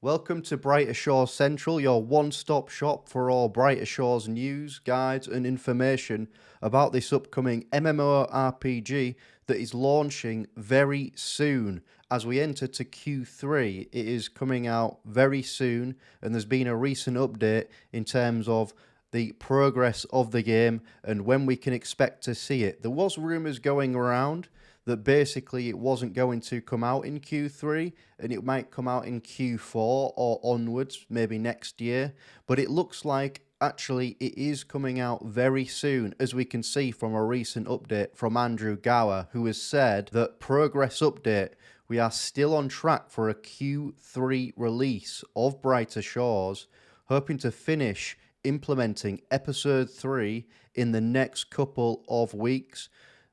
Welcome to Brighter Shores Central, your one-stop shop for all Brighter Shores news, guides and information about this upcoming MMORPG that is launching very soon. As we enter to Q3, it is coming out very soon, and there's been a recent update in terms of the progress of the game and when we can expect to see it. There was rumours going around that basically it wasn't going to come out in Q3 and it might come out in Q4 or onwards, maybe next year. But it looks like actually it is coming out very soon, as we can see from a recent update from Andrew Gower, who has said that progress update, we are still on track for a Q3 release of Brighter Shores, hoping to finish implementing episode 3 in the next couple of weeks.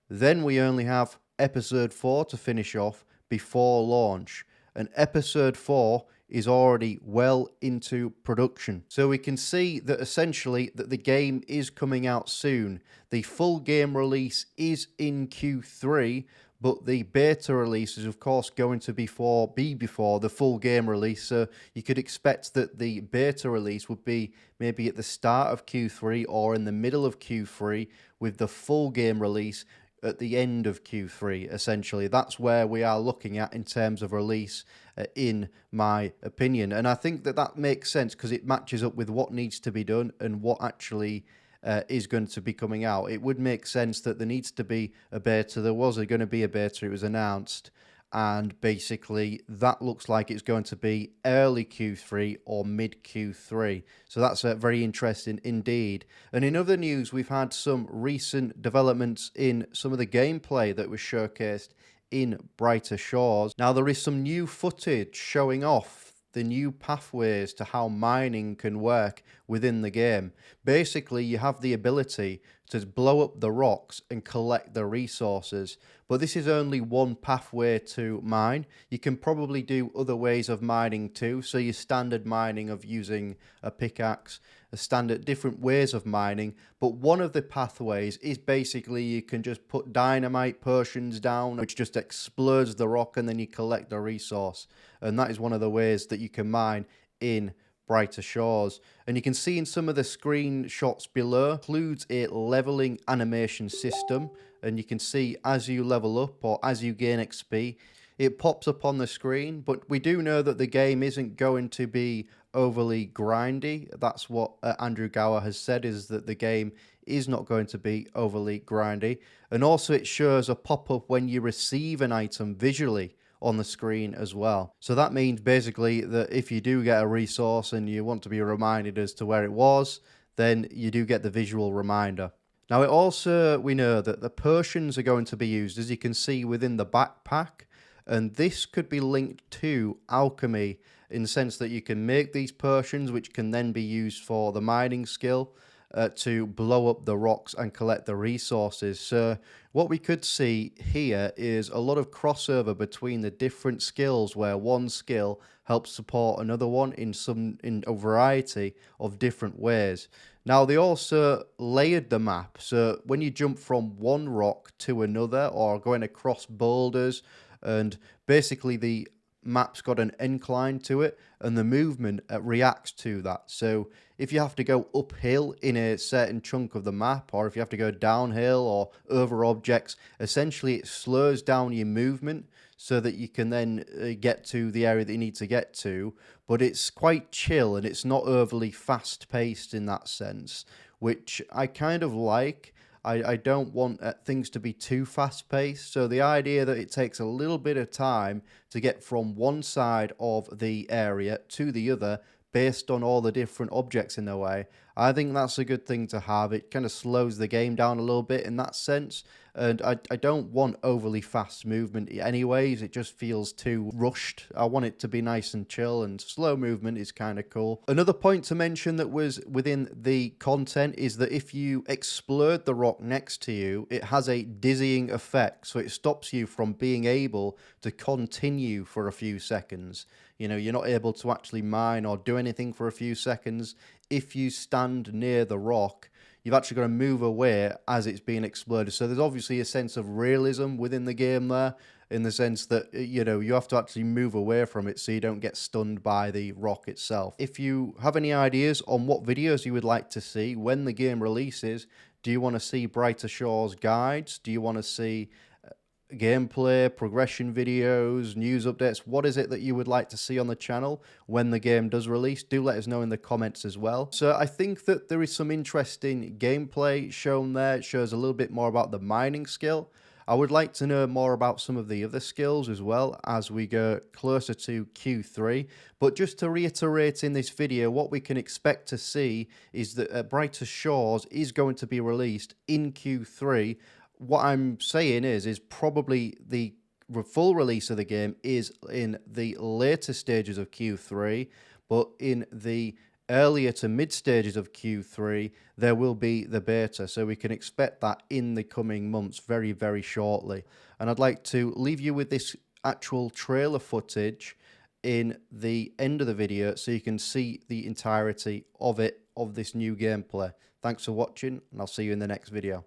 Then we only have episode 4 to finish off before launch, and episode 4 is already well into production. So we can see that essentially that the game is coming out soon. The full game release is in Q3, but the beta release is of course going to be before the full game release. So you could expect that the beta release would be maybe at the start of Q3 or in the middle of Q3, with the full game release at the end of Q3, essentially. That's where we are looking at in terms of release, in my opinion. And I think that that makes sense because it matches up with what needs to be done and what actually is going to be coming out. It would make sense that there needs to be a beta. There was going to be a beta, it was announced. And basically, that looks like it's going to be early Q3 or mid Q3. So that's very interesting indeed. And in other news, we've had some recent developments in some of the gameplay that was showcased in Brighter Shores. Now, there is some new footage showing off the new pathways to how mining can work within the game. Basically, you have the ability to blow up the rocks and collect the resources, but this is only one pathway to mine. You can probably do other ways of mining too, so your standard mining of using a pickaxe, a standard different ways of mining, but one of the pathways is basically you can just put dynamite potions down, which just explodes the rock, and then you collect the resource. And that is one of the ways that you can mine in Brighter Shores. And you can see in some of the screenshots below, includes a leveling animation system, and you can see as you level up or as you gain XP, it pops up on the screen. But we do know that the game isn't going to be overly grindy. That's what Andrew Gower has said, is that the game is not going to be overly grindy. And also it shows a pop-up when you receive an item visually on the screen as well. So that means basically that if you do get a resource and you want to be reminded as to where it was, then you do get the visual reminder. Now it also, we know that the potions are going to be used, as you can see, within the backpack, and this could be linked to alchemy in the sense that you can make these potions which can then be used for the mining skill, to blow up the rocks and collect the resources. So what we could see here is a lot of crossover between the different skills, where one skill helps support another one in a variety of different ways. Now they also layered the map, so when you jump from one rock to another or going across boulders, and basically the map's got an incline to it, and the movement reacts to that. So if you have to go uphill in a certain chunk of the map, or if you have to go downhill or over objects, essentially it slows down your movement so that you can then get to the area that you need to get to. But it's quite chill and it's not overly fast paced in that sense, which I kind of like. I don't want things to be too fast paced. So the idea that it takes a little bit of time to get from one side of the area to the other based on all the different objects in the way, I think that's a good thing to have. It kind of slows the game down a little bit in that sense. And I don't want overly fast movement anyways. It just feels too rushed. I want it to be nice and chill, and slow movement is kind of cool. Another point to mention that was within the content is that if you explode the rock next to you, it has a dizzying effect. So it stops you from being able to continue for a few seconds. You know, you're not able to actually mine or do anything for a few seconds. If you stand near the rock, you've actually got to move away as it's being exploded. So there's obviously a sense of realism within the game there, in the sense that, you know, you have to actually move away from it so you don't get stunned by the rock itself. If you have any ideas on what videos you would like to see when the game releases, do you want to see Brighter Shores guides? Do you want to see gameplay, progression videos, news updates? What is it that you would like to see on the channel when the game does release? Do let us know in the comments as well. So I think that there is some interesting gameplay shown there. It shows a little bit more about the mining skill. I would like to know more about some of the other skills as well as we go closer to Q3. But just to reiterate in this video, what we can expect to see is that Brighter Shores is going to be released in Q3. What I'm saying is probably the full release of the game is in the later stages of Q3, but in the earlier to mid stages of Q3, there will be the beta. So we can expect that in the coming months very, very shortly. And I'd like to leave you with this actual trailer footage in the end of the video so you can see the entirety of it, of this new gameplay. Thanks for watching, and I'll see you in the next video.